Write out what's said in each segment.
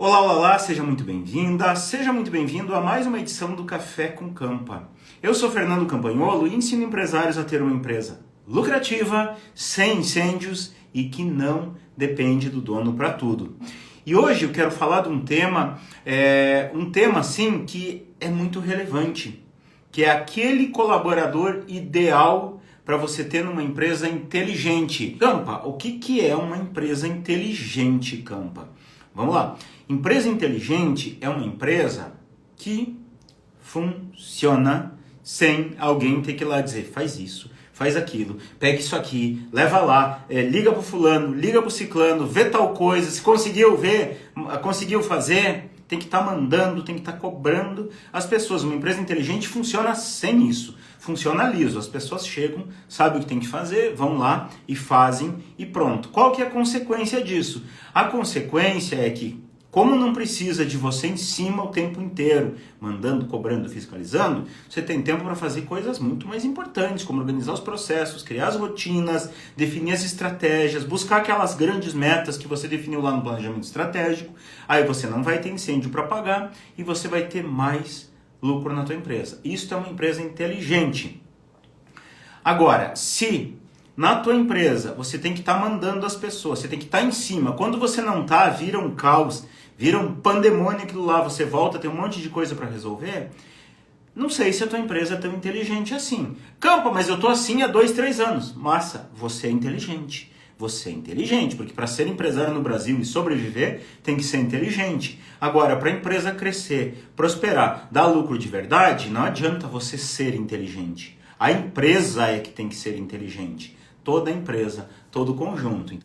Olá, olá, olá, seja muito bem-vinda, seja muito bem-vindo a mais uma edição do Café com Campa. Eu sou Fernando Campagnolo e ensino empresários a ter uma empresa lucrativa, sem incêndios e que não depende do dono para tudo. E hoje eu quero falar de um tema assim que é muito relevante, que é aquele colaborador ideal para você ter numa empresa inteligente. Campa, o que é uma empresa inteligente, Campa? Vamos lá. Empresa inteligente é uma empresa que funciona sem alguém ter que ir lá dizer, faz isso, faz aquilo, pega isso aqui, leva lá, liga pro fulano, liga pro ciclano, vê tal coisa, se conseguiu ver, conseguiu fazer, tem que estar mandando, tem que estar cobrando as pessoas. Uma empresa inteligente funciona sem isso, funciona liso, as pessoas chegam, sabem o que tem que fazer, vão lá e fazem e pronto. Qual que é a consequência disso? A consequência é que, como não precisa de você em cima o tempo inteiro, mandando, cobrando, fiscalizando, você tem tempo para fazer coisas muito mais importantes, como organizar os processos, criar as rotinas, definir as estratégias, buscar aquelas grandes metas que você definiu lá no planejamento estratégico. Aí você não vai ter incêndio para pagar e você vai ter mais lucro na tua empresa. Isso é uma empresa inteligente. Agora, se na tua empresa você tem que estar mandando as pessoas, você tem que estar em cima, quando você não está, vira um caos, vira um pandemônio aquilo lá, você volta, tem um monte de coisa para resolver, não sei se a tua empresa é tão inteligente assim. Campa, mas eu tô assim há 2, 3 anos. Massa, você é inteligente. Você é inteligente, porque para ser empresário no Brasil e sobreviver, tem que ser inteligente. Agora, para a empresa crescer, prosperar, dar lucro de verdade, não adianta você ser inteligente. A empresa é que tem que ser inteligente. Toda empresa, todo conjunto.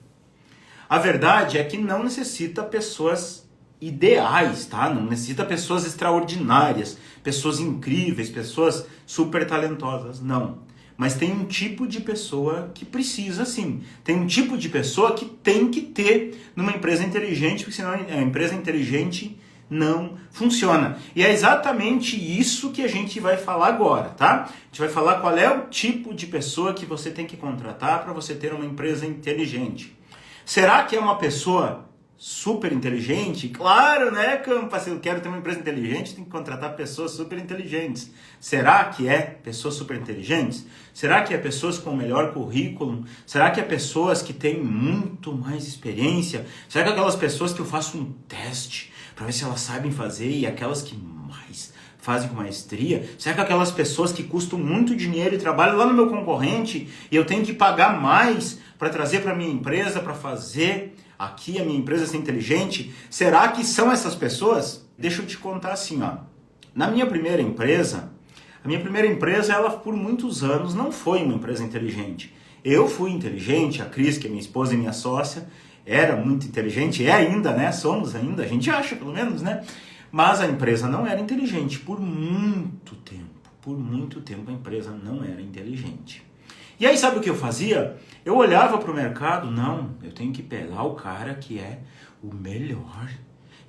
A verdade é que não necessita pessoas ideais, tá? Não necessita pessoas extraordinárias, pessoas incríveis, pessoas super talentosas, não. Mas tem um tipo de pessoa que precisa sim. Tem um tipo de pessoa que tem que ter numa empresa inteligente, porque senão a empresa inteligente não funciona. E é exatamente isso que a gente vai falar agora, tá? A gente vai falar qual é o tipo de pessoa que você tem que contratar para você ter uma empresa inteligente. Será que é uma pessoa super inteligente? Claro, né, Campa? Se eu quero ter uma empresa inteligente, tem que contratar pessoas super inteligentes. Será que é pessoas super inteligentes? Será que é pessoas com melhor currículo? Será que é pessoas que têm muito mais experiência? Será que é aquelas pessoas que eu faço um teste para ver se elas sabem fazer e aquelas que mais fazem com maestria? Será que aquelas pessoas que custam muito dinheiro e trabalham lá no meu concorrente e eu tenho que pagar mais para trazer para minha empresa, para fazer aqui a minha empresa ser inteligente? Será que são essas pessoas? Deixa eu te contar assim, ó. Na minha primeira empresa, ela por muitos anos não foi uma empresa inteligente. Eu fui inteligente, a Cris, que é minha esposa e minha sócia, era muito inteligente, é ainda, né? Somos ainda, a gente acha pelo menos, né? Mas a empresa não era inteligente por muito tempo. Por muito tempo a empresa não era inteligente. E aí sabe o que eu fazia? Eu olhava para o mercado, não, eu tenho que pegar o cara que é o melhor.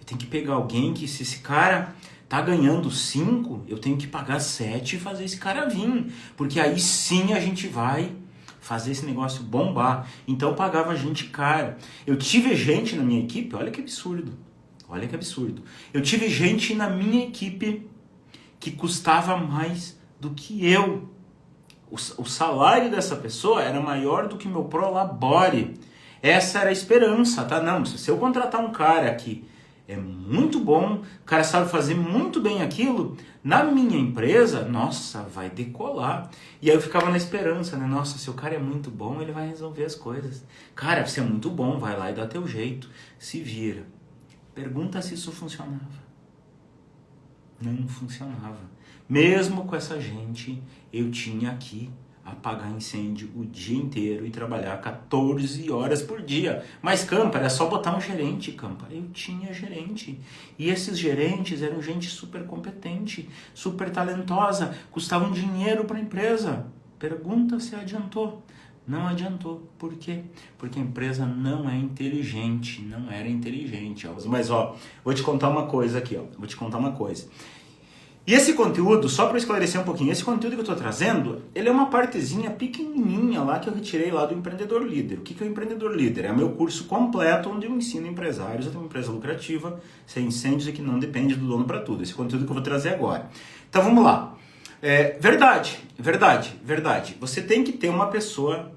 Eu tenho que pegar alguém que, se esse cara tá ganhando 5, eu tenho que pagar 7 e fazer esse cara vir. Porque aí sim a gente vai fazer esse negócio bombar. Então eu pagava gente cara. Eu tive gente na minha equipe, olha que absurdo. Olha que absurdo. Eu tive gente na minha equipe que custava mais do que eu. O salário dessa pessoa era maior do que meu prolabore. Essa era a esperança, tá? Não, se eu contratar um cara que é muito bom, o cara sabe fazer muito bem aquilo, na minha empresa, nossa, vai decolar. E aí eu ficava na esperança, né? Nossa, se o cara é muito bom, ele vai resolver as coisas. Cara, você é muito bom, vai lá e dá teu jeito. Se vira. Pergunta se isso funcionava. Não funcionava. Mesmo com essa gente, eu tinha que apagar incêndio o dia inteiro e trabalhar 14 horas por dia. Mas, Campa, era só botar um gerente, Campa. Eu tinha gerente. E esses gerentes eram gente super competente, super talentosa, custavam dinheiro para a empresa. Pergunta se adiantou. Não adiantou. Por quê? Porque a empresa não é inteligente, não era inteligente. Mas, ó, vou te contar uma coisa aqui, ó. Vou te contar uma coisa. E esse conteúdo, só para esclarecer um pouquinho, esse conteúdo que eu estou trazendo, ele é uma partezinha pequenininha lá que eu retirei lá do Empreendedor Líder. O que é o Empreendedor Líder? É o meu curso completo onde eu ensino empresários a ter uma empresa lucrativa, sem incêndios e que não depende do dono para tudo. Esse conteúdo que eu vou trazer agora. Então vamos lá. Verdade. Você tem que ter uma pessoa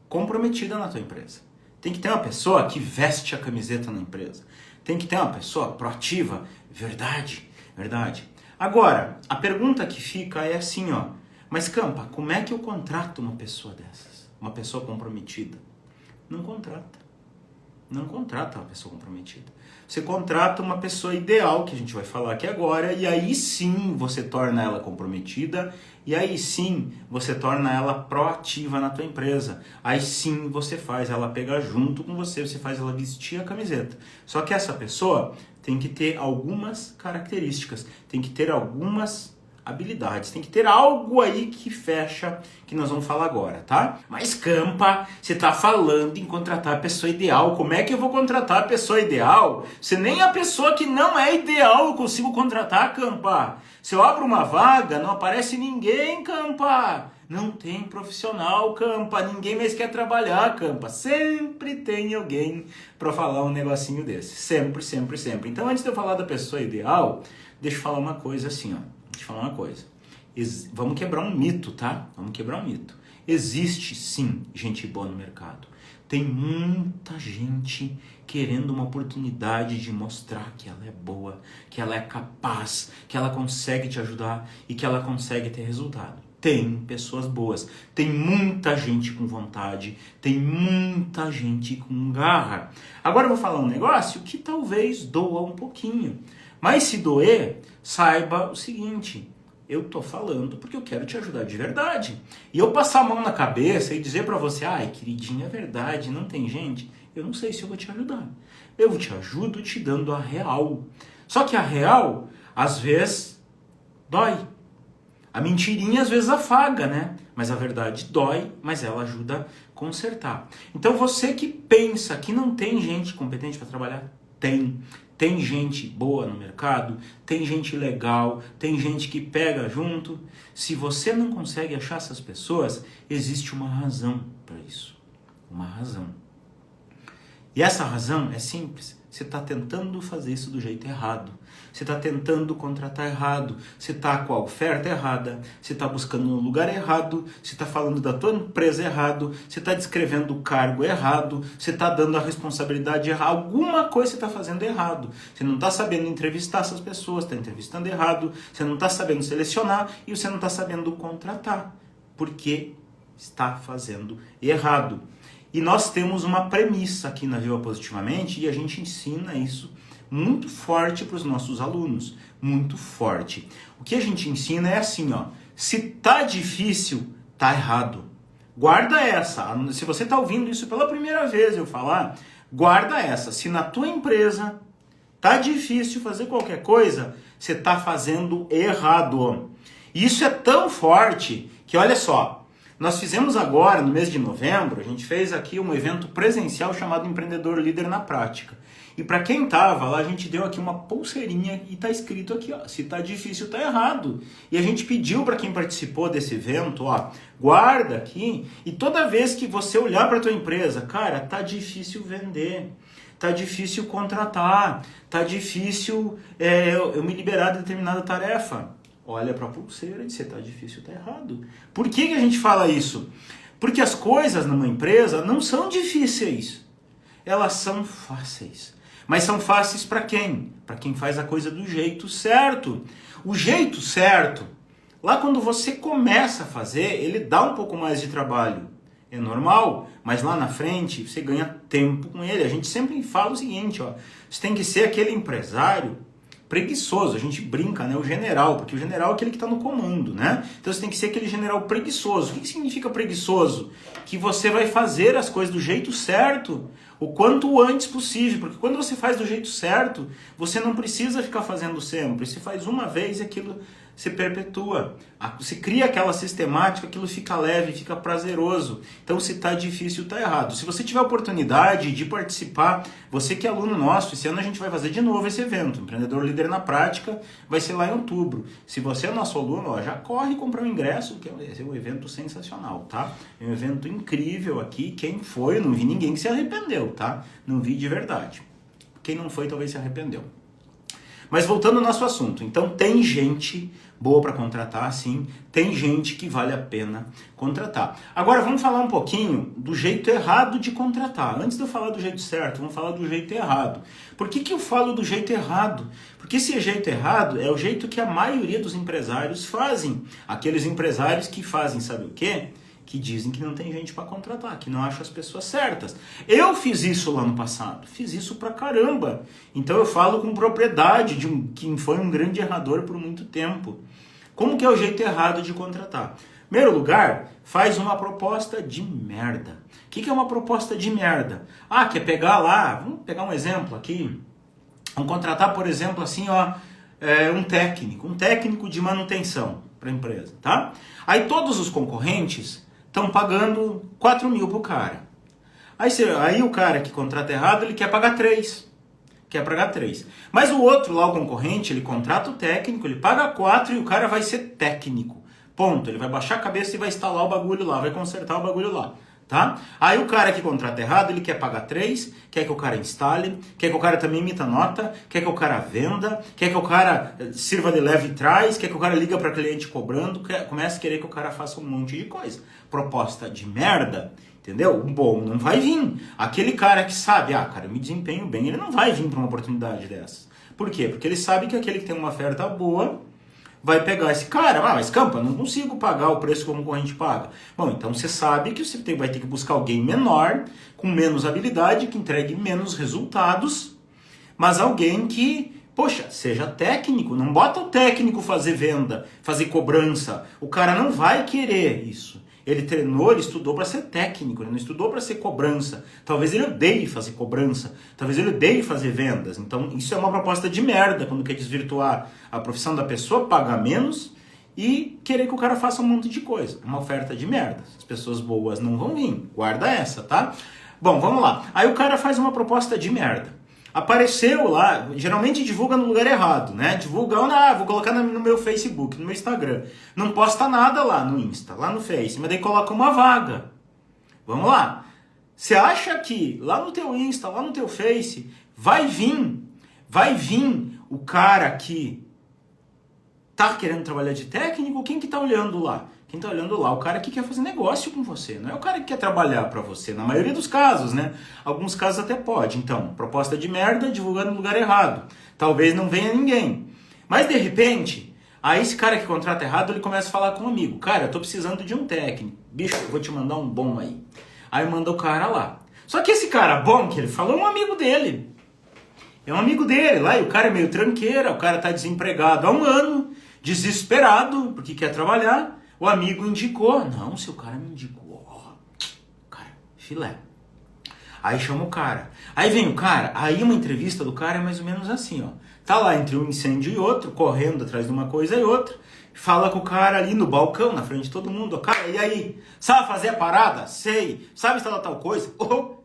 comprometida na tua empresa. Tem que ter uma pessoa que veste a camiseta na empresa. Tem que ter uma pessoa proativa. Verdade. Agora, a pergunta que fica é assim, ó. Mas Campa, como é que eu contrato uma pessoa dessas? Uma pessoa comprometida? Não contrata uma pessoa comprometida. Você contrata uma pessoa ideal, que a gente vai falar aqui agora, e aí sim você torna ela comprometida, e aí sim você torna ela proativa na tua empresa. Aí sim você faz ela pegar junto com você faz ela vestir a camiseta. Só que essa pessoa tem que ter algumas características, tem que ter algumas habilidades, tem que ter algo aí que fecha, que nós vamos falar agora, tá? Mas Campa, você tá falando em contratar a pessoa ideal, como é que eu vou contratar a pessoa ideal? Se nem a pessoa que não é ideal eu consigo contratar, Campa. Se eu abro uma vaga, não aparece ninguém, Campa. Não tem profissional, Campa. Ninguém mais quer trabalhar, Campa. Sempre tem alguém para falar um negocinho desse. Sempre. Então, antes de eu falar da pessoa ideal, deixa eu falar uma coisa assim, ó. Vamos quebrar um mito, tá? Existe sim gente boa no mercado. Tem muita gente querendo uma oportunidade de mostrar que ela é boa, que ela é capaz, que ela consegue te ajudar e que ela consegue ter resultado. Tem pessoas boas, tem muita gente com vontade, tem muita gente com garra. Agora eu vou falar um negócio que talvez doa um pouquinho. Mas se doer, saiba o seguinte, eu tô falando porque eu quero te ajudar de verdade. E eu passar a mão na cabeça e dizer pra você, ai queridinha, é verdade, não tem gente, eu não sei se eu vou te ajudar. Eu te ajudo te dando a real. Só que a real, às vezes, dói. A mentirinha às vezes afaga, né? Mas a verdade dói, mas ela ajuda a consertar. Então você que pensa que não tem gente competente para trabalhar, tem gente boa no mercado, tem gente legal, tem gente que pega junto. Se você não consegue achar essas pessoas, existe uma razão para isso. Uma razão. E essa razão é simples. Você está tentando fazer isso do jeito errado. Você está tentando contratar errado. Você está com a oferta errada. Você está buscando no lugar errado. Você está falando da tua empresa errado. Você está descrevendo o cargo errado. Você está dando a responsabilidade errada. Alguma coisa você está fazendo errado. Você não está sabendo entrevistar essas pessoas. Está entrevistando errado. Você não está sabendo selecionar. E você não está sabendo contratar. Porque está fazendo errado. E nós temos uma premissa aqui na Viva Positivamente e a gente ensina isso muito forte para os nossos alunos. Muito forte. O que a gente ensina é assim, ó. Se tá difícil, tá errado. Guarda essa. Se você tá ouvindo isso pela primeira vez eu falar, guarda essa. Se na tua empresa tá difícil fazer qualquer coisa, você tá fazendo errado. E isso é tão forte que, olha só, nós fizemos agora, no mês de novembro, a gente fez aqui um evento presencial chamado Empreendedor Líder na Prática. E para quem tava lá, a gente deu aqui uma pulseirinha e tá escrito aqui, ó, se tá difícil, tá errado. E a gente pediu para quem participou desse evento, ó, guarda aqui e toda vez que você olhar para tua empresa, cara, tá difícil vender. Tá difícil contratar, tá difícil eu me liberar de determinada tarefa. Olha para a pulseira e diz, se tá difícil, tá errado. Por que a gente fala isso? Porque as coisas numa empresa não são difíceis. Elas são fáceis. Mas são fáceis para quem? Para quem faz a coisa do jeito certo. O jeito certo, lá quando você começa a fazer, ele dá um pouco mais de trabalho. É normal, mas lá na frente você ganha tempo com ele. A gente sempre fala o seguinte, ó, você tem que ser aquele empresário preguiçoso, a gente brinca, né? O general, porque o general é aquele que está no comando, né? Então você tem que ser aquele general preguiçoso. O que significa preguiçoso? Que você vai fazer as coisas do jeito certo o quanto antes possível, porque quando você faz do jeito certo, você não precisa ficar fazendo sempre. Você faz uma vez e aquilo se perpetua. Se cria aquela sistemática, aquilo fica leve, fica prazeroso. Então, se está difícil, está errado. Se você tiver oportunidade de participar, você que é aluno nosso, esse ano a gente vai fazer de novo esse evento. Empreendedor Líder na Prática vai ser lá em outubro. Se você é nosso aluno, ó, já corre e compra um ingresso, que é um evento sensacional, tá? É um evento incrível aqui. Quem foi, eu não vi ninguém que se arrependeu, tá? Não vi de verdade. Quem não foi, talvez se arrependeu. Mas voltando ao nosso assunto, então tem gente boa para contratar, sim, tem gente que vale a pena contratar. Agora vamos falar um pouquinho do jeito errado de contratar. Antes de eu falar do jeito certo, vamos falar do jeito errado. Por que eu falo do jeito errado? Porque esse jeito errado é o jeito que a maioria dos empresários fazem. Aqueles empresários que fazem, sabe o quê? Que dizem que não tem gente para contratar, que não acham as pessoas certas. Eu fiz isso lá no passado, fiz isso pra caramba. Então eu falo com propriedade de quem foi um grande errador por muito tempo. Como que é o jeito errado de contratar? Em primeiro lugar, faz uma proposta de merda. O que é uma proposta de merda? Ah, quer pegar lá, vamos pegar um exemplo aqui. Vamos contratar, por exemplo, assim, ó, um técnico de manutenção para a empresa, tá? Aí todos os concorrentes estão pagando 4 mil pro cara. Aí o cara que contrata errado, ele quer pagar 3. Mas o outro lá, o concorrente, ele contrata o técnico, ele paga 4 e o cara vai ser técnico. Ponto. Ele vai baixar a cabeça e vai instalar o bagulho lá, vai consertar o bagulho lá. Tá? Aí o cara que contrata errado, ele quer pagar 3, quer que o cara instale, quer que o cara também emita nota, quer que o cara venda, quer que o cara sirva de leve trás, quer que o cara liga para cliente cobrando, começa a querer que o cara faça um monte de coisa. Proposta de merda, entendeu? Bom, não vai vir. Aquele cara que sabe, cara, eu me desempenho bem, ele não vai vir para uma oportunidade dessas. Por quê? Porque ele sabe que aquele que tem uma oferta boa vai pegar esse cara, mas Campa, não consigo pagar o preço que o concorrente paga. Bom, então você sabe que você vai ter que buscar alguém menor, com menos habilidade, que entregue menos resultados, mas alguém que, poxa, seja técnico. Não bota o técnico fazer venda, fazer cobrança. O cara não vai querer isso. Ele treinou, ele estudou para ser técnico, ele não estudou para ser cobrança. Talvez ele odeie fazer cobrança, talvez ele odeie fazer vendas. Então isso é uma proposta de merda, quando quer desvirtuar a profissão da pessoa, pagar menos e querer que o cara faça um monte de coisa. Uma oferta de merda. As pessoas boas não vão vir, guarda essa, tá? Bom, vamos lá. Aí o cara faz uma proposta de merda. Apareceu lá, geralmente divulga no lugar errado, né? Divulga, vou colocar no meu Facebook, no meu Instagram. Não posta nada lá no Insta, lá no Face, mas daí coloca uma vaga. Vamos lá. Você acha que lá no teu Insta, lá no teu Face, vai vir o cara que tá querendo trabalhar de técnico? Quem que tá olhando lá? Quem tá olhando lá? O cara que quer fazer negócio com você, não é o cara que quer trabalhar para você, na maioria dos casos, né? Alguns casos até pode. Então, proposta de merda, divulgando no lugar errado. Talvez não venha ninguém. Mas de repente, aí esse cara que contrata errado, ele começa a falar com um amigo. Cara, eu tô precisando de um técnico. Bicho, eu vou te mandar um bom aí. Aí manda o cara lá. Só que esse cara bom que ele falou é um amigo dele. É um amigo dele lá, e o cara é meio tranqueira, o cara tá desempregado há 1 ano, desesperado, porque quer trabalhar. O amigo indicou. Não, se o cara me indicou, cara, filé. Aí chama o cara. Aí vem o cara, aí uma entrevista do cara é mais ou menos assim, ó. Tá lá entre um incêndio e outro, correndo atrás de uma coisa e outra. Fala com o cara ali no balcão, na frente de todo mundo. Cara, e aí? Sabe fazer a parada? Sei. Sabe instalar tal coisa?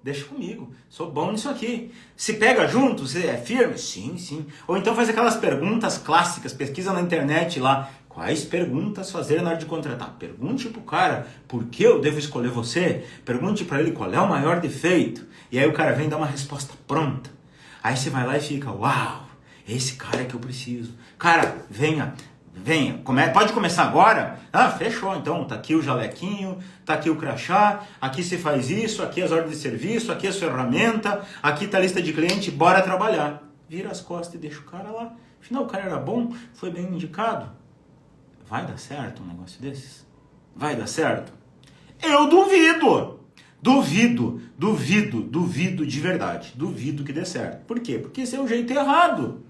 Deixa comigo. Sou bom nisso aqui. Se pega junto? Você é firme? Sim, sim. Ou então faz aquelas perguntas clássicas, pesquisa na internet lá. Quais perguntas fazer na hora de contratar? Pergunte pro cara por que eu devo escolher você. Pergunte para ele qual é o maior defeito. E aí o cara vem dar uma resposta pronta. Aí você vai lá e fica, uau, esse cara que eu preciso. Cara, venha. Pode começar agora? Ah, fechou. Então, tá aqui o jalequinho, tá aqui o crachá, aqui você faz isso, aqui as ordens de serviço, aqui as ferramentas, aqui tá a lista de cliente, bora trabalhar. Vira as costas e deixa o cara lá. Afinal, o cara era bom, foi bem indicado. Vai dar certo um negócio desses? Vai dar certo? Eu duvido! Duvido de verdade. Duvido que dê certo. Por quê? Porque esse é o jeito errado.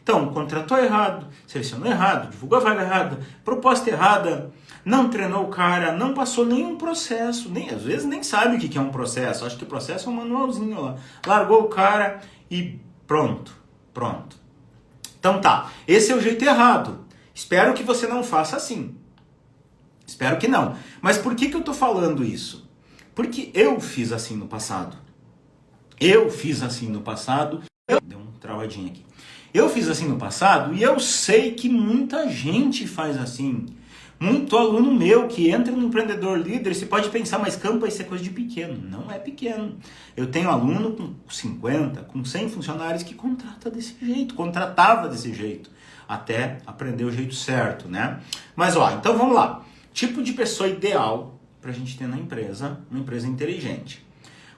Então, contratou errado, selecionou errado, divulgou a vaga errada, proposta errada, não treinou o cara, não passou nenhum processo, às vezes nem sabe o que é um processo, acho que o processo é um manualzinho lá. Largou o cara e pronto. Então tá, esse é o jeito errado. Espero que você não faça assim. Espero que não. Mas por que eu estou falando isso? Porque eu fiz assim no passado. Deu um travadinho aqui. Eu fiz assim no passado e eu sei que muita gente faz assim. Muito aluno meu que entra no empreendedor líder, você pode pensar, mas Campa, isso é coisa de pequeno. Não é pequeno. Eu tenho aluno com 50, com 100 funcionários que contratava desse jeito, até aprender o jeito certo, né? Mas ó, então vamos lá. Tipo de pessoa ideal para a gente ter na empresa, uma empresa inteligente.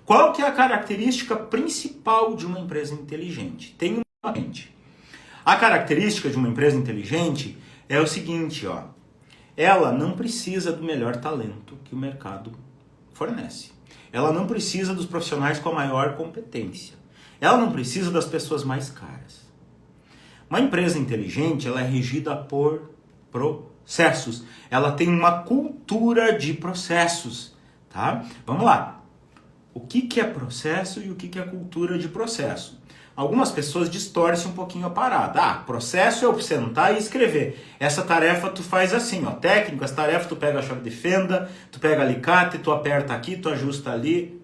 Qual que é a característica principal de uma empresa inteligente? Tem uma gente. A característica de uma empresa inteligente é o seguinte, ó. Ela não precisa do melhor talento que o mercado fornece. Ela não precisa dos profissionais com a maior competência. Ela não precisa das pessoas mais caras. Uma empresa inteligente, ela é regida por processos. Ela tem uma cultura de processos, tá? Vamos lá. O que é processo e o que é cultura de processo? Algumas pessoas distorcem um pouquinho a parada. Processo é eu sentar e escrever. Essa tarefa tu faz assim, ó. Técnico, essa tarefa tu pega a chave de fenda, tu pega alicate, tu aperta aqui, tu ajusta ali.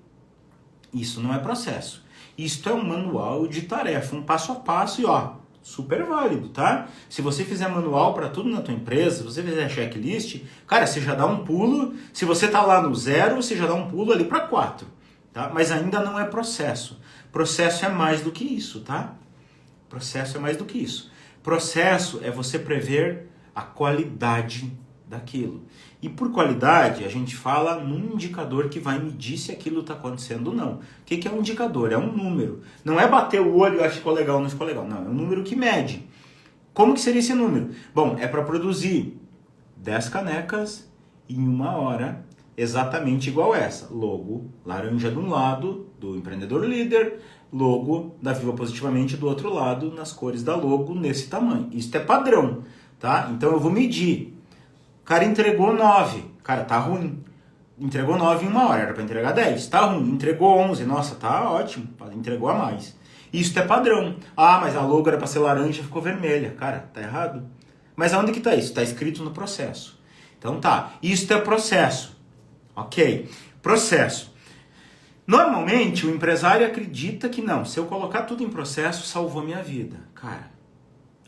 Isso não é processo. Isto é um manual de tarefa, um passo a passo e ó, super válido, tá? Se você fizer manual para tudo na tua empresa, se você fizer checklist, cara, você já dá um pulo. Se você tá lá no 0, você já dá um pulo ali para 4, tá? Mas ainda não é processo. Processo é mais do que isso, tá? Processo é mais do que isso. Processo é você prever a qualidade daquilo. E por qualidade, a gente fala num indicador que vai medir se aquilo está acontecendo ou não. O que é um indicador? É um número. Não é bater o olho e acho que ficou legal ou não ficou legal. Não, é um número que mede. Como que seria esse número? Bom, é para produzir 10 canecas em 1 hora, exatamente igual essa. Logo laranja de um lado, do empreendedor líder, logo da Viva Positivamente do outro lado, nas cores da logo, nesse tamanho. Isso é padrão, tá? Então eu vou medir. O cara entregou 9. Cara, tá ruim. Entregou 9 em 1 hora, era para entregar 10. Tá ruim. Entregou 11. Nossa, tá ótimo. Entregou a mais. Isso é padrão. Mas a logo era para ser laranja, ficou vermelha. Cara, tá errado. Mas aonde que tá isso? Tá escrito no processo. Então tá. Isso é processo. Ok. Processo. Normalmente, o empresário acredita que não. Se eu colocar tudo em processo, salvou a minha vida. Cara,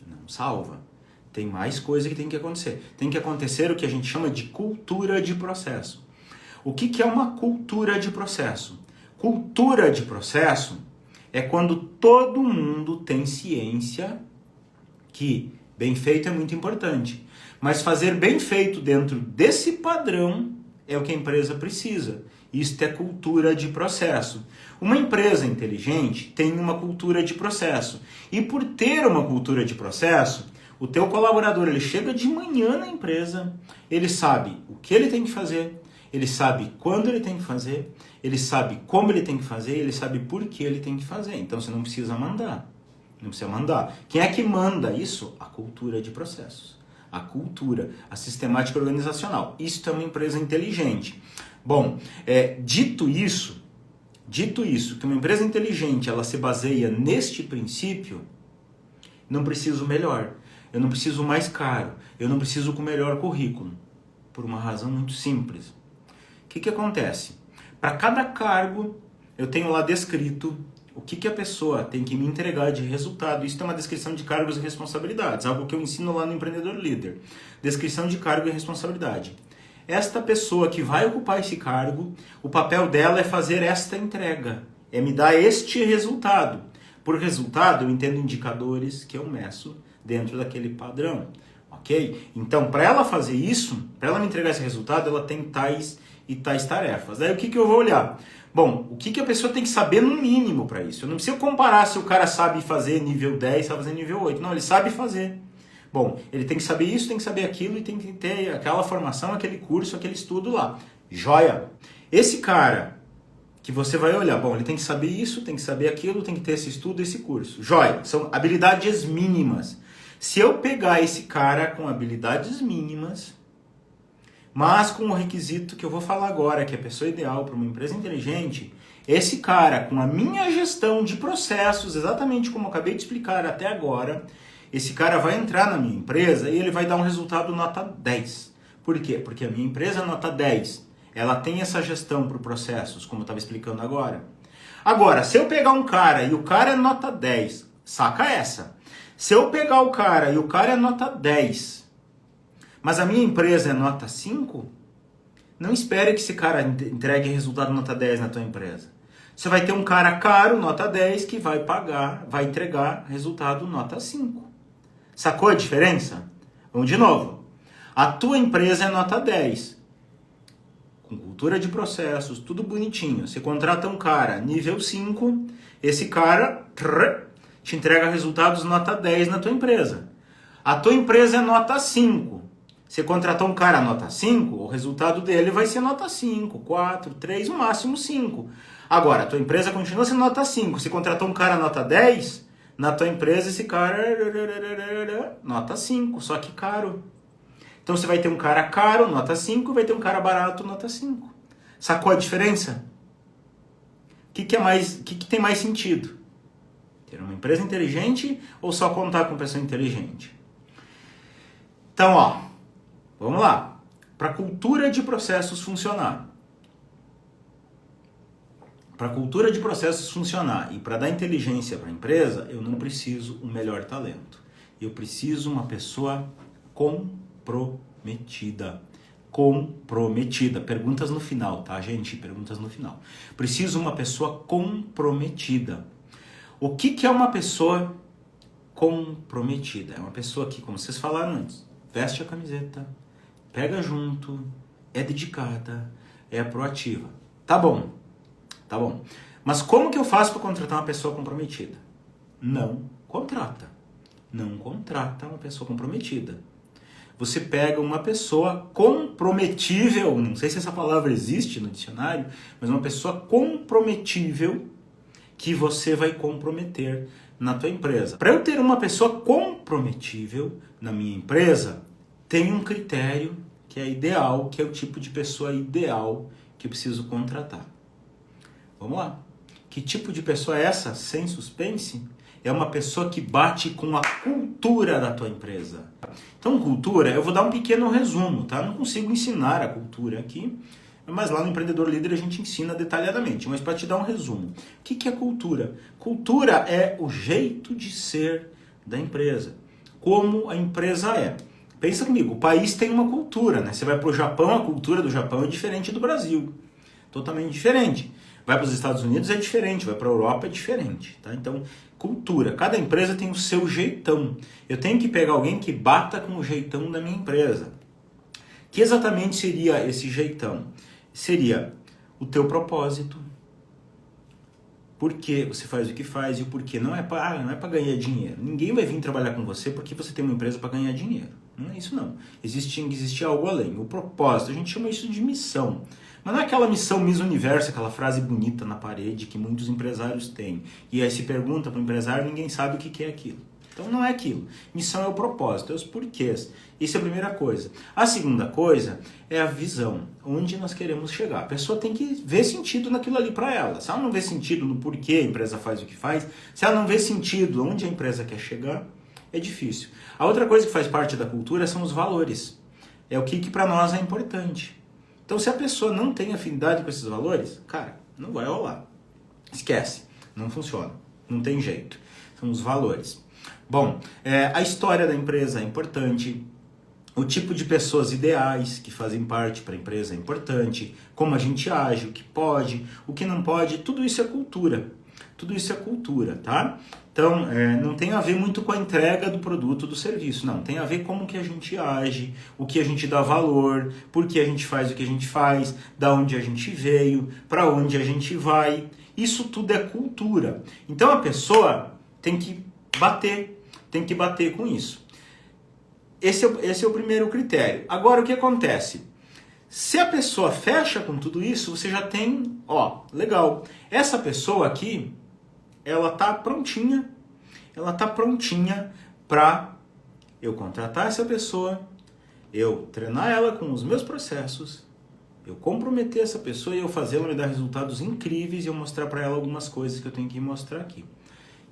não salva. Tem mais coisa que tem que acontecer. Tem que acontecer o que a gente chama de cultura de processo. O que é uma cultura de processo? Cultura de processo é quando todo mundo tem ciência que bem feito é muito importante. Mas fazer bem feito dentro desse padrão é o que a empresa precisa. Isto é cultura de processo. Uma empresa inteligente tem uma cultura de processo. E por ter uma cultura de processo, o teu colaborador ele chega de manhã na empresa, ele sabe o que ele tem que fazer, ele sabe quando ele tem que fazer, ele sabe como ele tem que fazer, ele sabe por que ele tem que fazer. Então você não precisa mandar. Não precisa mandar. Quem é que manda isso? A cultura de processos. A cultura, a sistemática organizacional. Isto é uma empresa inteligente. Bom, dito isso, que uma empresa inteligente ela se baseia neste princípio, não preciso melhor, eu não preciso mais caro, eu não preciso com melhor currículo, por uma razão muito simples. O que acontece? Para cada cargo, eu tenho lá descrito o que a pessoa tem que me entregar de resultado. Isso é uma descrição de cargos e responsabilidades, algo que eu ensino lá no Empreendedor Líder. Descrição de cargo e responsabilidade. Esta pessoa que vai ocupar esse cargo, o papel dela é fazer esta entrega, é me dar este resultado. Por resultado, eu entendo indicadores que eu meço dentro daquele padrão, ok? Então, para ela fazer isso, para ela me entregar esse resultado, ela tem tais e tais tarefas. Daí, o que eu vou olhar? Bom, o que a pessoa tem que saber no mínimo para isso? Eu não preciso comparar se o cara sabe fazer nível 10, sabe fazer nível 8. Não, ele sabe fazer. Bom, ele tem que saber isso, tem que saber aquilo e tem que ter aquela formação, aquele curso, aquele estudo lá. Joia! Esse cara que você vai olhar, bom, ele tem que saber isso, tem que saber aquilo, tem que ter esse estudo, esse curso. Joia! São habilidades mínimas. Se eu pegar esse cara com habilidades mínimas, mas com o requisito que eu vou falar agora, que é a pessoa ideal para uma empresa inteligente, esse cara com a minha gestão de processos, exatamente como eu acabei de explicar até agora, esse cara vai entrar na minha empresa e ele vai dar um resultado nota 10. Por quê? Porque a minha empresa é nota 10. Ela tem essa gestão para processos, como eu estava explicando agora. Agora, se eu pegar um cara e o cara é nota 10, saca essa. Se eu pegar o cara e o cara é nota 10, mas a minha empresa é nota 5, não espere que esse cara entregue resultado nota 10 na tua empresa. Você vai ter um cara caro, nota 10, que vai entregar resultado nota 5. Sacou a diferença? Vamos de novo. A tua empresa é nota 10. Com cultura de processos, tudo bonitinho. Você contrata um cara nível 5, esse cara te entrega resultados nota 10 na tua empresa. A tua empresa é nota 5. Você contratou um cara nota 5, o resultado dele vai ser nota 5, 4, 3, no máximo 5. Agora, a tua empresa continua sendo nota 5. Se contratou um cara nota 10, na tua empresa esse cara nota 5, só que caro. Então você vai ter um cara caro, nota 5, vai ter um cara barato, nota 5. Sacou a diferença? O que tem mais sentido? Ter uma empresa inteligente ou só contar com pessoa inteligente? Então, ó, vamos lá. Para a cultura de processos funcionar. Para a cultura de processos funcionar e para dar inteligência para a empresa, eu não preciso um melhor talento. Eu preciso uma pessoa comprometida. Comprometida. Perguntas no final, tá, gente? Perguntas no final. Preciso uma pessoa comprometida. O que é uma pessoa comprometida? É uma pessoa que, como vocês falaram antes, veste a camiseta, pega junto, é dedicada, é proativa. Tá bom. Tá bom. Mas como que eu faço para contratar uma pessoa comprometida? Não contrata. Não contrata uma pessoa comprometida. Você pega uma pessoa comprometível, não sei se essa palavra existe no dicionário, mas uma pessoa comprometível que você vai comprometer na tua empresa. Para eu ter uma pessoa comprometível na minha empresa, tem um critério que é ideal, que é o tipo de pessoa ideal que eu preciso contratar. Vamos lá. Que tipo de pessoa é essa? Sem suspense? É uma pessoa que bate com a cultura da tua empresa. Então, cultura, eu vou dar um pequeno resumo, tá? Não consigo ensinar a cultura aqui, mas lá no Empreendedor Líder a gente ensina detalhadamente. Mas para te dar um resumo, o que é cultura? Cultura é o jeito de ser da empresa. Como a empresa é. Pensa comigo, o país tem uma cultura, né? Você vai para o Japão, a cultura do Japão é diferente do Brasil. Totalmente diferente. Vai para os Estados Unidos é diferente, vai para a Europa é diferente, tá? Então, cultura. Cada empresa tem o seu jeitão. Eu tenho que pegar alguém que bata com o jeitão da minha empresa. Que exatamente seria esse jeitão? Seria o teu propósito. Por que você faz o que faz e o porquê. Não é para ganhar dinheiro. Ninguém vai vir trabalhar com você porque você tem uma empresa para ganhar dinheiro. Não é isso não. Existe algo além. O propósito, a gente chama isso de missão. Mas não é aquela missão Miss Universo, aquela frase bonita na parede que muitos empresários têm. E aí se pergunta para o empresário, ninguém sabe o que é aquilo. Então não é aquilo. Missão é o propósito, é os porquês. Isso é a primeira coisa. A segunda coisa é a visão, onde nós queremos chegar. A pessoa tem que ver sentido naquilo ali para ela. Se ela não vê sentido no porquê a empresa faz o que faz, se ela não vê sentido onde a empresa quer chegar, é difícil. A outra coisa que faz parte da cultura são os valores. É o que para nós é importante. Então, se a pessoa não tem afinidade com esses valores, cara, não vai rolar. Esquece. Não funciona. Não tem jeito. São os valores. Bom, a história da empresa é importante. O tipo de pessoas ideais que fazem parte para a empresa é importante. Como a gente age, o que pode, o que não pode. Tudo isso é cultura. Tudo isso é cultura, tá? Então, não tem a ver muito com a entrega do produto, do serviço, não. Tem a ver como que a gente age, o que a gente dá valor, por que a gente faz o que a gente faz, da onde a gente veio, para onde a gente vai. Isso tudo é cultura. Então, a pessoa tem que bater com isso. Esse é o primeiro critério. Agora, o que acontece? Se a pessoa fecha com tudo isso, você já tem, legal. Essa pessoa aqui, ela tá prontinha para eu contratar essa pessoa, eu treinar ela com os meus processos, eu comprometer essa pessoa e eu fazer ela me dar resultados incríveis e eu mostrar para ela algumas coisas que eu tenho que mostrar aqui.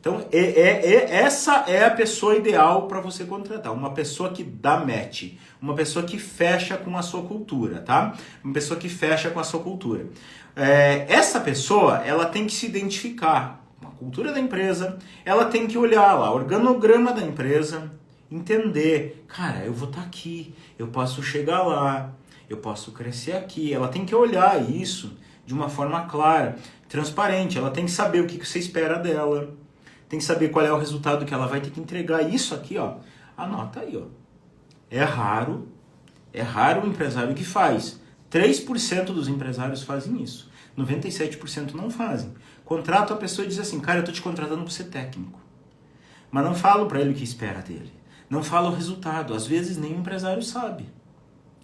Então, essa é a pessoa ideal para você contratar. Uma pessoa que dá match. Uma pessoa que fecha com a sua cultura, tá? Uma pessoa que fecha com a sua cultura. Essa pessoa, ela tem que se identificar com a cultura da empresa. Ela tem que olhar lá, o organograma da empresa, entender. Cara, eu vou estar aqui, eu posso chegar lá, eu posso crescer aqui. Ela tem que olhar isso de uma forma clara, transparente. Ela tem que saber o que você espera dela. Tem que saber qual é o resultado que ela vai ter que entregar. Isso aqui, ó, anota aí, ó. É raro o empresário que faz. 3% dos empresários fazem isso. 97% não fazem. Contrato a pessoa e diz assim, cara, eu tô te contratando para ser técnico. Mas não falo para ele o que espera dele. Não falo o resultado. Às vezes nem o empresário sabe.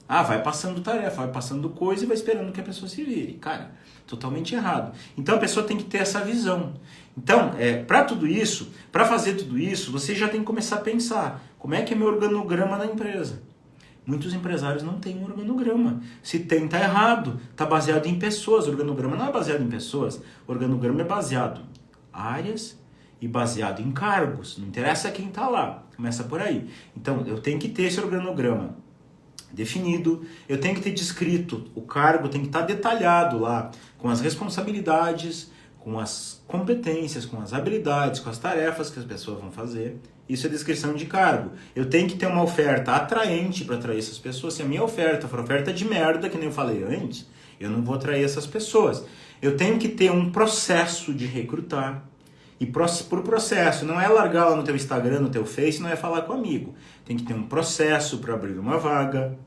Vai passando tarefa, vai passando coisa e vai esperando que a pessoa se vire. Cara, totalmente errado. Então a pessoa tem que ter essa visão. Então, para tudo isso, para fazer tudo isso, você já tem que começar a pensar, como é que é meu organograma na empresa? Muitos empresários não têm um organograma. Se tem, tá errado. Tá baseado em pessoas. O organograma não é baseado em pessoas. O organograma é baseado em áreas e baseado em cargos. Não interessa quem tá lá. Começa por aí. Então, eu tenho que ter esse organograma definido, eu tenho que ter descrito, o cargo tem que estar detalhado lá, com as responsabilidades, com as competências, com as habilidades, com as tarefas que as pessoas vão fazer. Isso é descrição de cargo. Eu tenho que ter uma oferta atraente para atrair essas pessoas. Se a minha oferta for oferta de merda, que nem eu falei antes, eu não vou atrair essas pessoas. Eu tenho que ter um processo de recrutar. E por processo, não é largar lá no teu Instagram, no teu Face, não é falar com amigo. Tem que ter um processo para abrir uma vaga.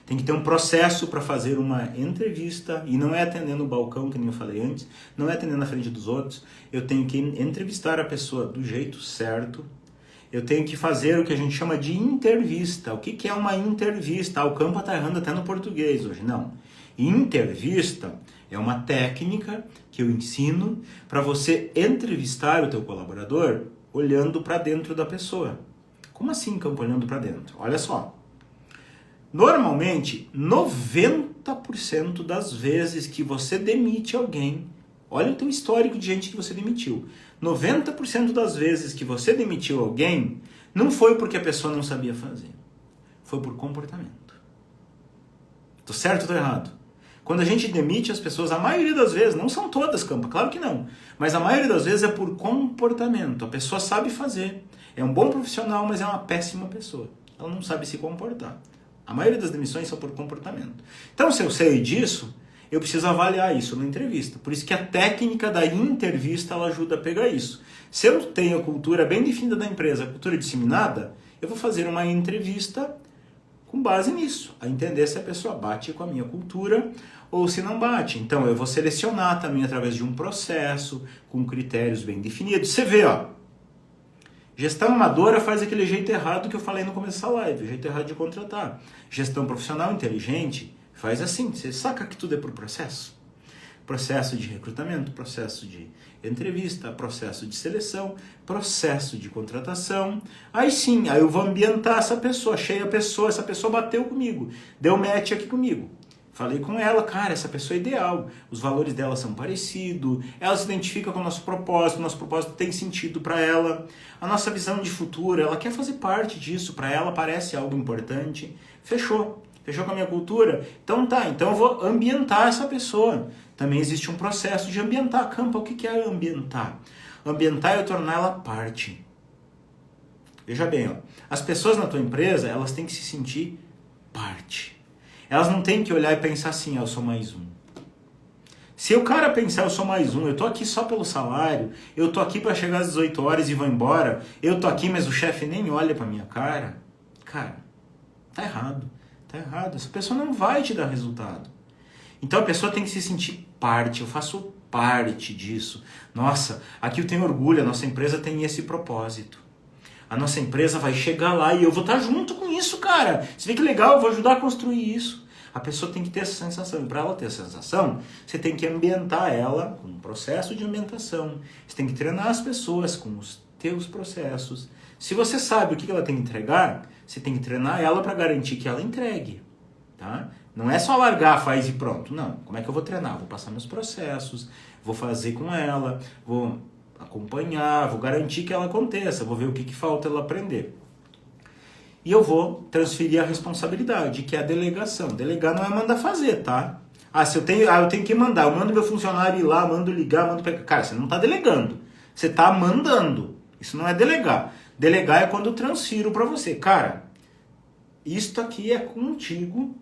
Tem que ter um processo para fazer uma entrevista. E não é atendendo o balcão, que nem eu falei antes. Não é atendendo na frente dos outros. Eu tenho que entrevistar a pessoa do jeito certo. Eu tenho que fazer o que a gente chama de intervista. O que é uma intervista? O Campa está errando até no português hoje. Não. Intervista é uma técnica que eu ensino para você entrevistar o teu colaborador olhando para dentro da pessoa. Como assim, Campo, olhando para dentro? Olha só. Normalmente, 90% das vezes que você demite alguém, olha o teu histórico de gente que você demitiu. 90% das vezes que você demitiu alguém, não foi porque a pessoa não sabia fazer. Foi por comportamento. Tô certo ou tô errado? Quando a gente demite as pessoas, a maioria das vezes, não são todas, Campa, claro que não, mas a maioria das vezes é por comportamento. A pessoa sabe fazer, é um bom profissional, mas é uma péssima pessoa. Ela não sabe se comportar. A maioria das demissões são por comportamento. Então, se eu sei disso, eu preciso avaliar isso na entrevista. Por isso que a técnica da entrevista ela ajuda a pegar isso. Se eu tenho a cultura bem definida da empresa, a cultura disseminada, eu vou fazer uma entrevista com base nisso, a entender se a pessoa bate com a minha cultura ou se não bate. Então eu vou selecionar também através de um processo, com critérios bem definidos. Você vê, ó, gestão amadora faz aquele jeito errado que eu falei no começo da live, o jeito errado de contratar. Gestão profissional inteligente faz assim, você saca que tudo é por processo. Processo de recrutamento, processo de entrevista, processo de seleção, processo de contratação. Aí sim, aí eu vou ambientar essa pessoa, achei a pessoa, essa pessoa bateu comigo, deu match aqui comigo. Falei com ela, cara, essa pessoa é ideal, os valores dela são parecidos, ela se identifica com o nosso propósito tem sentido para ela, a nossa visão de futuro, ela quer fazer parte disso, para ela parece algo importante. Fechou com a minha cultura? Então tá, então eu vou ambientar essa pessoa. Também existe um processo de ambientar. Campo, o que é ambientar? Ambientar é tornar ela parte. Veja bem, ó, as pessoas na tua empresa, elas têm que se sentir parte. Elas não têm que olhar e pensar assim, eu sou mais um. Se o cara pensar, eu sou mais um, eu tô aqui só pelo salário, eu tô aqui para chegar às 18 horas e vou embora, eu tô aqui, mas o chefe nem olha pra minha cara, cara, tá errado. Tá errado, essa pessoa não vai te dar resultado. Então a pessoa tem que se sentir parte, eu faço parte disso. Nossa, aqui eu tenho orgulho, a nossa empresa tem esse propósito. A nossa empresa vai chegar lá e eu vou estar junto com isso, cara. Você vê que legal, eu vou ajudar a construir isso. A pessoa tem que ter essa sensação. E para ela ter essa sensação, você tem que ambientar ela com um processo de ambientação. Você tem que treinar as pessoas com os teus processos. Se você sabe o que ela tem que entregar, você tem que treinar ela para garantir que ela entregue. Tá? Não é só largar, faz e pronto. Não. Como é que eu vou treinar? Vou passar meus processos, vou fazer com ela, vou acompanhar, vou garantir que ela aconteça, vou ver o que falta ela aprender. E eu vou transferir a responsabilidade, que é a delegação. Delegar não é mandar fazer, tá? Se eu tenho que mandar, eu mando meu funcionário ir lá, mando ligar, mando pegar. Cara, você não está delegando, você está mandando. Isso não é delegar. Delegar é quando eu transfiro para você. Cara, isto aqui é contigo,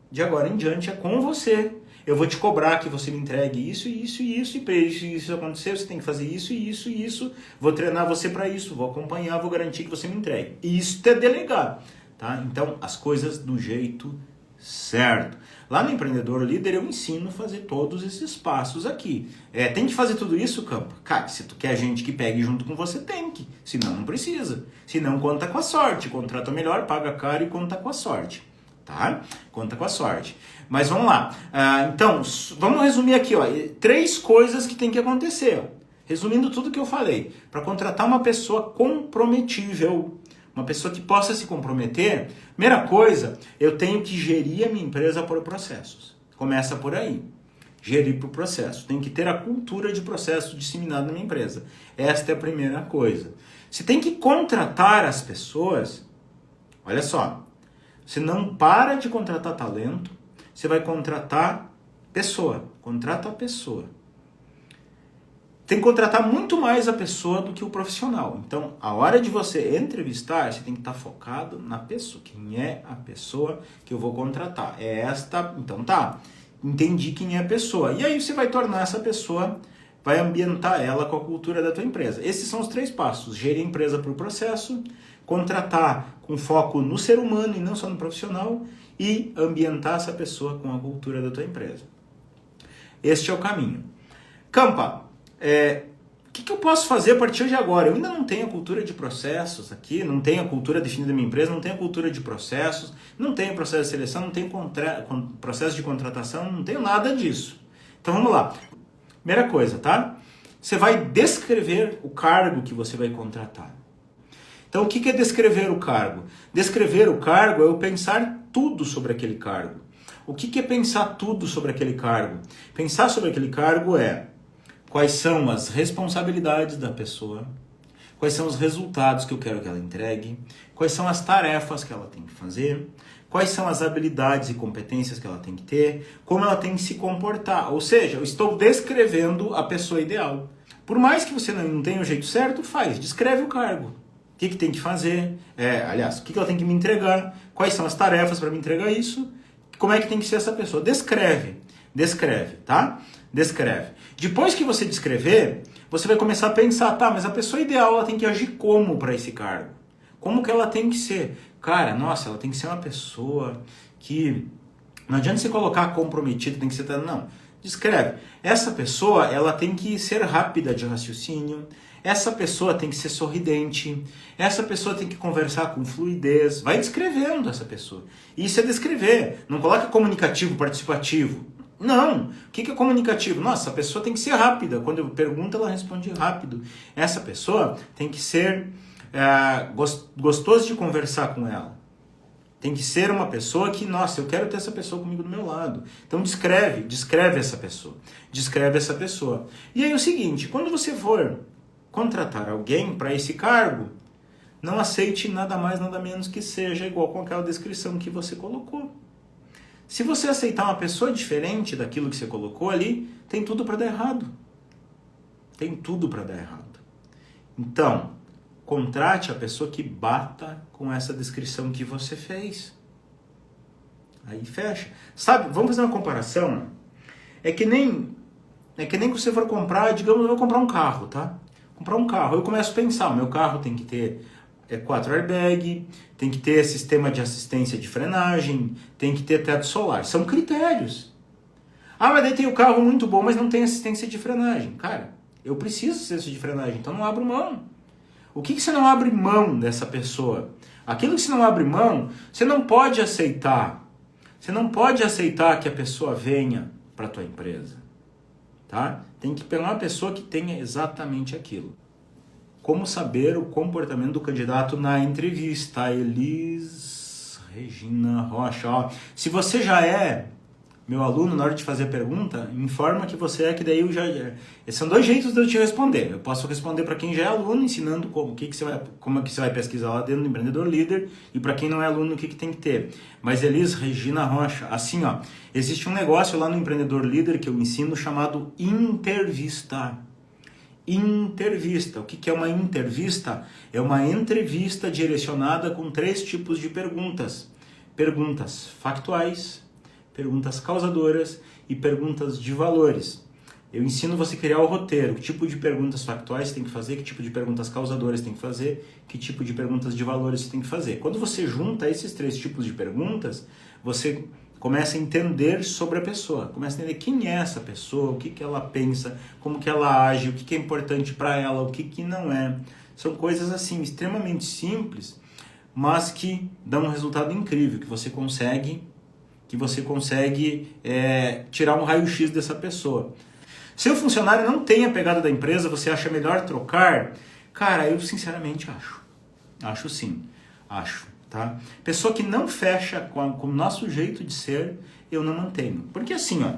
de agora em diante é com você. Eu vou te cobrar que você me entregue isso, isso e isso, e para isso acontecer, você tem que fazer isso, isso e isso. Vou treinar você para isso, vou acompanhar, vou garantir que você me entregue. Isso é delegar, tá? Então, as coisas do jeito certo. Lá no Empreendedor Líder eu ensino a fazer todos esses passos aqui. Tem que fazer tudo isso, Campa? Cara, se tu quer gente que pegue junto com você, tem que. Senão não precisa. Senão conta com a sorte. Contrata melhor, paga caro e conta com a sorte. Tá? Conta com a sorte. Mas vamos lá. Então, vamos resumir aqui. 3 coisas que tem que acontecer. Resumindo tudo que eu falei. Para contratar uma pessoa comprometível, uma pessoa que possa se comprometer, primeira coisa, eu tenho que gerir a minha empresa por processos. Começa por aí. Gerir por processo. Tem que ter a cultura de processo disseminada na minha empresa. Esta é a primeira coisa. Você tem que contratar as pessoas. Olha só. Você não para de contratar talento, você vai contratar pessoa. Contrata a pessoa. Tem que contratar muito mais a pessoa do que o profissional. Então, a hora de você entrevistar, você tem que estar focado na pessoa. Quem é a pessoa que eu vou contratar? É esta. Então tá, entendi quem é a pessoa. E aí você vai tornar essa pessoa, vai ambientar ela com a cultura da tua empresa. Esses são os 3 passos. Gerir a empresa por processo, contratar com foco no ser humano e não só no profissional, e ambientar essa pessoa com a cultura da tua empresa. Este é o caminho. Campa, o que eu posso fazer a partir de agora? Eu ainda não tenho a cultura de processos aqui, não tenho a cultura definida da minha empresa, não tenho a cultura de processos, não tenho processo de seleção, não tenho processo de contratação, não tenho nada disso. Então vamos lá. Primeira coisa, tá? Você vai descrever o cargo que você vai contratar. Então o que é descrever o cargo? Descrever o cargo é eu pensar tudo sobre aquele cargo. O que é pensar tudo sobre aquele cargo? Pensar sobre aquele cargo é: quais são as responsabilidades da pessoa? Quais são os resultados que eu quero que ela entregue? Quais são as tarefas que ela tem que fazer? Quais são as habilidades e competências que ela tem que ter? Como ela tem que se comportar? Ou seja, eu estou descrevendo a pessoa ideal. Por mais que você não tenha o jeito certo, descreve o cargo. O que tem que fazer? Aliás, o que ela tem que me entregar? Quais são as tarefas para me entregar isso? Como é que tem que ser essa pessoa? Descreve, tá? Descreve. Depois que você descrever, você vai começar a pensar, tá, mas a pessoa ideal, ela tem que agir como para esse cargo? Como que ela tem que ser? Cara, nossa, ela tem que ser uma pessoa que... Não adianta você colocar comprometida, tem que ser... Não, descreve. Essa pessoa, ela tem que ser rápida de raciocínio. Essa pessoa tem que ser sorridente. Essa pessoa tem que conversar com fluidez. Vai descrevendo essa pessoa. Isso é descrever. Não coloca comunicativo, participativo. Não. O que é comunicativo? Nossa, a pessoa tem que ser rápida. Quando eu pergunto, ela responde rápido. Essa pessoa tem que ser gostoso de conversar com ela. Tem que ser uma pessoa que, nossa, eu quero ter essa pessoa comigo do meu lado. Então descreve essa pessoa. Descreve essa pessoa. E aí é o seguinte, quando você for contratar alguém para esse cargo, não aceite nada mais, nada menos que seja igual com aquela descrição que você colocou. Se você aceitar uma pessoa diferente daquilo que você colocou ali, tem tudo para dar errado. Tem tudo para dar errado. Então, contrate a pessoa que bata com essa descrição que você fez. Aí fecha. Sabe, vamos fazer uma comparação? É que nem que você for comprar, digamos, eu vou comprar um carro, tá? Comprar um carro, eu começo a pensar, o meu carro tem que ter 4 airbags, tem que ter sistema de assistência de frenagem, tem que ter teto solar. São critérios. Mas daí tem o carro muito bom, mas não tem assistência de frenagem. Cara, eu preciso de assistência de frenagem, então não abro mão. O que você não abre mão dessa pessoa? Aquilo que você não abre mão, você não pode aceitar. Você não pode aceitar que a pessoa venha para a tua empresa. Tá? Tem que pegar uma pessoa que tenha exatamente aquilo. Como saber o comportamento do candidato na entrevista? Elis Regina Rocha. Se você já é meu aluno, na hora de fazer a pergunta, informa que você é, que daí eu já... São dois jeitos de eu te responder. Eu posso responder para quem já é aluno, ensinando como é que você vai pesquisar lá dentro do Empreendedor Líder, e para quem não é aluno, o que tem que ter. Mas Elis Regina Rocha, assim, ó, existe um negócio lá no Empreendedor Líder que eu ensino chamado intervista. Intervista. O que é uma intervista? É uma entrevista direcionada com 3 tipos de perguntas. Perguntas factuais, perguntas causadoras e perguntas de valores. Eu ensino você a criar o roteiro, que tipo de perguntas factuais você tem que fazer, que tipo de perguntas causadoras tem que fazer, que tipo de perguntas de valores você tem que fazer. Quando você junta esses 3 tipos de perguntas, você começa a entender sobre a pessoa, começa a entender quem é essa pessoa, o que ela pensa, como que ela age, o que é importante para ela, o que não é. São coisas assim, extremamente simples, mas que dão um resultado incrível, que você consegue tirar um raio-x dessa pessoa. Se o funcionário não tem a pegada da empresa, você acha melhor trocar? Cara, eu sinceramente acho. Acho sim. Acho, tá? Pessoa que não fecha com o nosso jeito de ser, eu não mantenho. Porque assim, ó,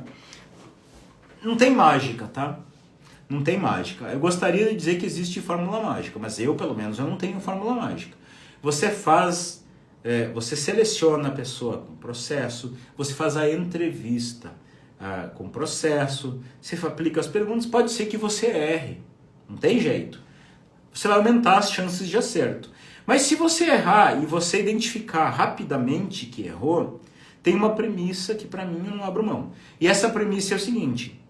não tem mágica, tá? Não tem mágica. Eu gostaria de dizer que existe fórmula mágica, mas eu, pelo menos, eu não tenho fórmula mágica. Você seleciona a pessoa com processo, você faz a entrevista com processo, você aplica as perguntas, pode ser que você erre, não tem jeito. Você vai aumentar as chances de acerto. Mas se você errar e você identificar rapidamente que errou, tem uma premissa que para mim eu não abro mão. E essa premissa é o seguinte: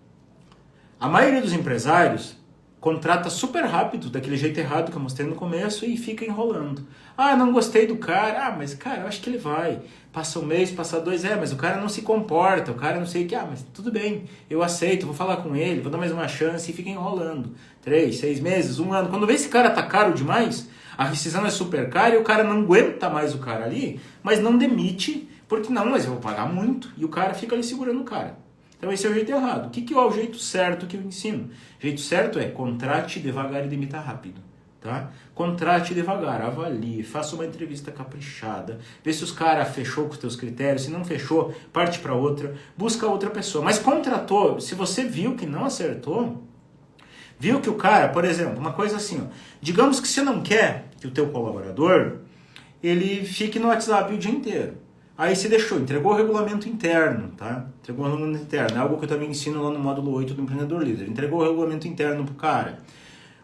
a maioria dos empresários contrata super rápido, daquele jeito errado que eu mostrei no começo, e fica enrolando. Ah, não gostei do cara. Ah, mas cara, eu acho que ele vai. Passa um mês, passa 2, mas o cara não se comporta, o cara não sei o que. Ah, mas tudo bem, eu aceito, vou falar com ele, vou dar mais uma chance, e fica enrolando. 3, 6 meses, 1 ano. Quando vê esse cara tá caro demais, a rescisão é super cara e o cara não aguenta mais o cara ali, mas não demite, porque não, mas eu vou pagar muito, e o cara fica ali segurando o cara. Então esse é o jeito errado. O que é o jeito certo que eu ensino? O jeito certo é contrate devagar e demita rápido. Tá? Contrate devagar, avalie, faça uma entrevista caprichada, vê se os caras fechou com os teus critérios, se não fechou, parte para outra, busca outra pessoa. Mas contratou, se você viu que não acertou, viu que o cara, por exemplo, uma coisa assim, ó, digamos que você não quer que o teu colaborador ele fique no WhatsApp o dia inteiro. Aí você entregou o regulamento interno, tá? Entregou o regulamento interno, é algo que eu também ensino lá no módulo 8 do Empreendedor Líder. Entregou o regulamento interno pro cara,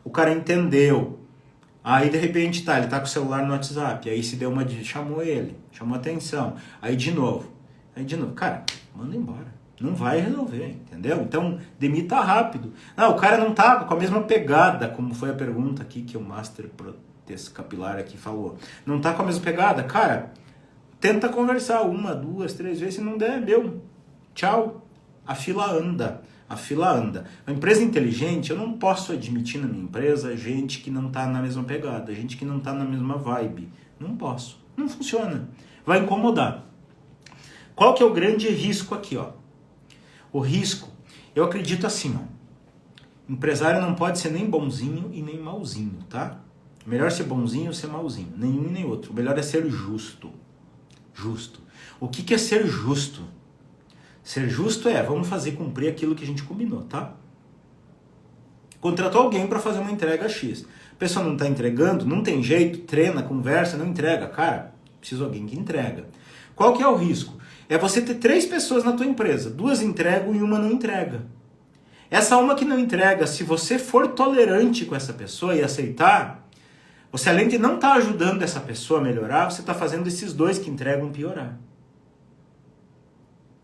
o cara entendeu. Aí de repente ele tá com o celular no WhatsApp, aí se deu chamou ele, chamou atenção. Aí de novo, cara, manda embora. Não vai resolver, entendeu? Então, demita rápido. Não, o cara não tá com a mesma pegada, como foi a pergunta aqui que o Master Protese Capilar aqui falou. Não tá com a mesma pegada, cara. Tenta conversar 1, 2, 3 vezes, se não der, tchau. A fila anda. A empresa inteligente, eu não posso admitir na minha empresa gente que não está na mesma pegada, gente que não está na mesma vibe. Não posso. Não funciona. Vai incomodar. Qual que é o grande risco aqui, ó? O risco, eu acredito assim, ó. Empresário não pode ser nem bonzinho e nem malzinho, tá? Melhor ser bonzinho ou ser malzinho. Nenhum e nem outro. O melhor é ser justo. Justo. O que é ser justo? Ser justo vamos fazer cumprir aquilo que a gente combinou, tá? Contratou alguém para fazer uma entrega X. A pessoa não está entregando, não tem jeito, treina, conversa, não entrega. Cara, preciso de alguém que entrega. Qual que é o risco? É você ter 3 pessoas na tua empresa. 2 entregam e uma não entrega. Essa uma que não entrega, se você for tolerante com essa pessoa e aceitar, você além de não estar ajudando essa pessoa a melhorar, você está fazendo esses 2 que entregam piorar.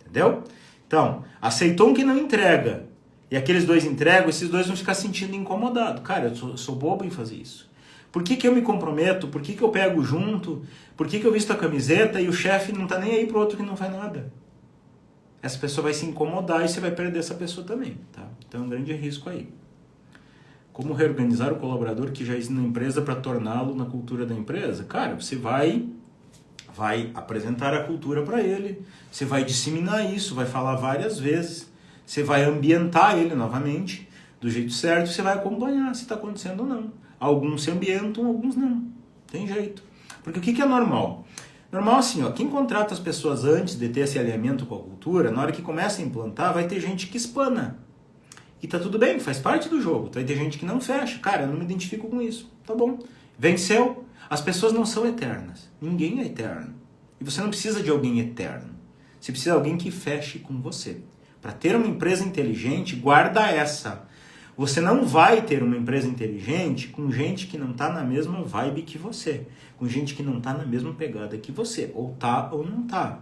Entendeu? Então, aceitou um que não entrega e aqueles 2 entregam, esses 2 vão ficar sentindo incomodados. Cara, eu sou bobo em fazer isso. Por que eu me comprometo? Por que eu pego junto? Por que eu visto a camiseta e o chefe não tá nem aí pro outro que não faz nada? Essa pessoa vai se incomodar e você vai perder essa pessoa também, tá? Então é um grande risco aí. Como reorganizar o colaborador que já existe na empresa para torná-lo na cultura da empresa? Cara, você vai apresentar a cultura para ele, você vai disseminar isso, vai falar várias vezes, você vai ambientar ele novamente do jeito certo, você vai acompanhar se está acontecendo ou não. Alguns se ambientam, alguns não. Tem jeito. Porque o que é normal? Normal assim, ó, quem contrata as pessoas antes de ter esse alinhamento com a cultura, na hora que começa a implantar, vai ter gente que espana. E tá tudo bem, faz parte do jogo. Vai ter gente que não fecha. Cara, eu não me identifico com isso. Tá bom. Venceu. As pessoas não são eternas. Ninguém é eterno. E você não precisa de alguém eterno. Você precisa de alguém que feche com você. Para ter uma empresa inteligente, guarda essa. Você não vai ter uma empresa inteligente com gente que não está na mesma vibe que você. Com gente que não está na mesma pegada que você. Ou tá ou não tá.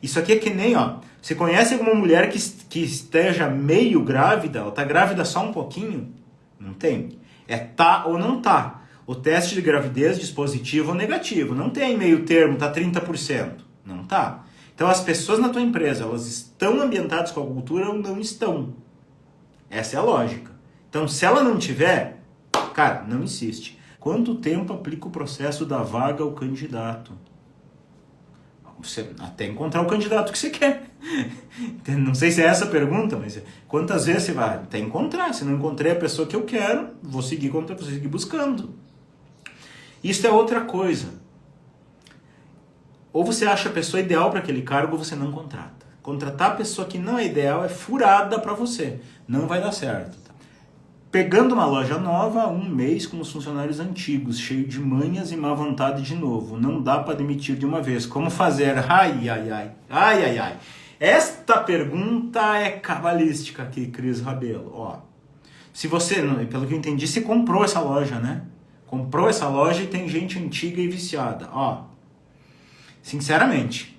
Isso aqui é que nem, ó. Você conhece alguma mulher que esteja meio grávida? Ou tá grávida só um pouquinho? Não tem. É tá ou não tá. O teste de gravidez diz positivo ou negativo. Não tem meio termo, tá 30%. Não tá. Então as pessoas na tua empresa, elas estão ambientadas com a cultura ou não estão. Essa é a lógica. Então se ela não tiver, cara, não insiste. Quanto tempo aplica o processo da vaga ao candidato? Você, até encontrar o candidato que você quer. Não sei se é essa a pergunta, mas quantas vezes você vai? Até encontrar. Se não encontrei a pessoa que eu quero, vou seguir buscando. Isso é outra coisa. Ou você acha a pessoa ideal para aquele cargo ou você não contrata. Contratar a pessoa que não é ideal é furada para você. Não vai dar certo. Tá? Pegando uma loja nova, 1 mês com os funcionários antigos, cheio de manhas e má vontade de novo. Não dá para demitir de uma vez. Como fazer? Ai, ai, ai. Ai, ai, ai. Esta pergunta é cabalística aqui, Cris Rabelo. Ó, se você, pelo que eu entendi, você comprou essa loja, né? Comprou essa loja e tem gente antiga e viciada. Ó, sinceramente,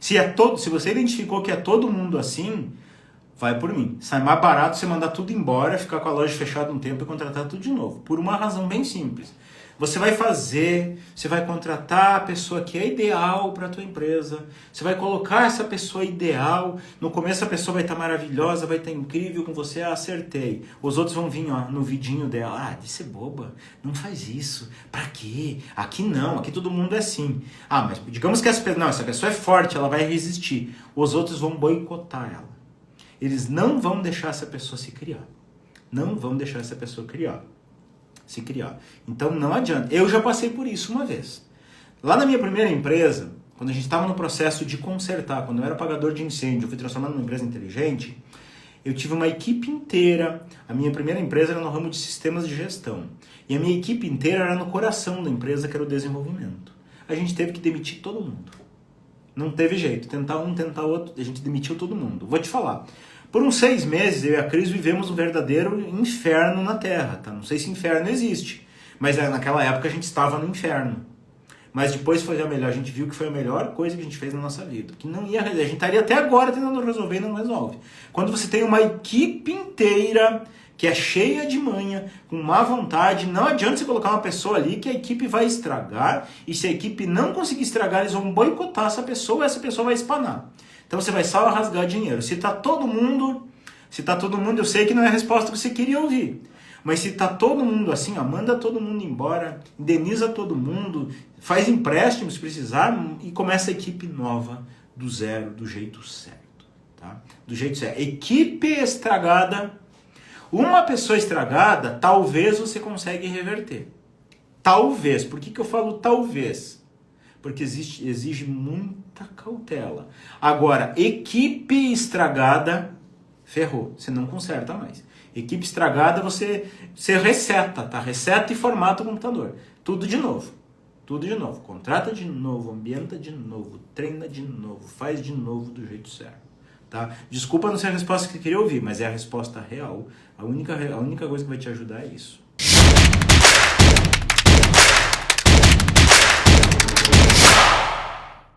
se você identificou que é todo mundo assim, vai por mim. Sai mais barato você mandar tudo embora, ficar com a loja fechada um tempo e contratar tudo de novo. Por uma razão bem simples. Você vai contratar a pessoa que é ideal para a tua empresa. Você vai colocar essa pessoa ideal. No começo a pessoa vai estar maravilhosa, vai estar incrível com você. Ah, acertei. Os outros vão vir ó, no vidinho dela. Ah, de ser boba. Não faz isso. Para quê? Aqui não. Aqui todo mundo é assim. Ah, mas digamos que essa pessoa é forte, ela vai resistir. Os outros vão boicotar ela. Eles não vão deixar essa pessoa se criar. Não vão deixar essa pessoa se criar. Então não adianta. Eu já passei por isso uma vez. Lá na minha primeira empresa, quando a gente estava no processo de consertar, quando eu era apagador de incêndio, eu fui transformado numa empresa inteligente, eu tive uma equipe inteira. A minha primeira empresa era no ramo de sistemas de gestão. E a minha equipe inteira era no coração da empresa, que era o desenvolvimento. A gente teve que demitir todo mundo. Não teve jeito. Tentar um, tentar outro, a gente demitiu todo mundo. Vou te falar. Por uns 6 meses, eu e a Cris vivemos um verdadeiro inferno na Terra. Tá? Não sei se inferno existe, mas naquela época a gente estava no inferno. Mas depois foi a melhor, a gente viu que foi a melhor coisa que a gente fez na nossa vida. Que não ia, a gente estaria até agora tentando resolver e não resolve. Quando você tem uma equipe inteira que é cheia de manha, com má vontade, não adianta você colocar uma pessoa ali que a equipe vai estragar, e se a equipe não conseguir estragar, eles vão boicotar essa pessoa vai espanar. Então você vai só rasgar dinheiro. Se tá todo mundo, eu sei que não é a resposta que você queria ouvir. Mas se tá todo mundo assim, ó, manda todo mundo embora, indeniza todo mundo, faz empréstimos se precisar e começa a equipe nova, do zero, do jeito certo. Tá? Do jeito certo. Equipe estragada, uma pessoa estragada, talvez você consegue reverter. Talvez. Por que eu falo talvez? Porque exige muita cautela. Agora, equipe estragada, ferrou. Você não conserta mais. Equipe estragada, você reseta, tá? Reseta e formata o computador. Tudo de novo. Tudo de novo. Contrata de novo, ambienta de novo, treina de novo, faz de novo do jeito certo. Tá? Desculpa não ser a resposta que você queria ouvir, mas é a resposta real. A única coisa que vai te ajudar é isso.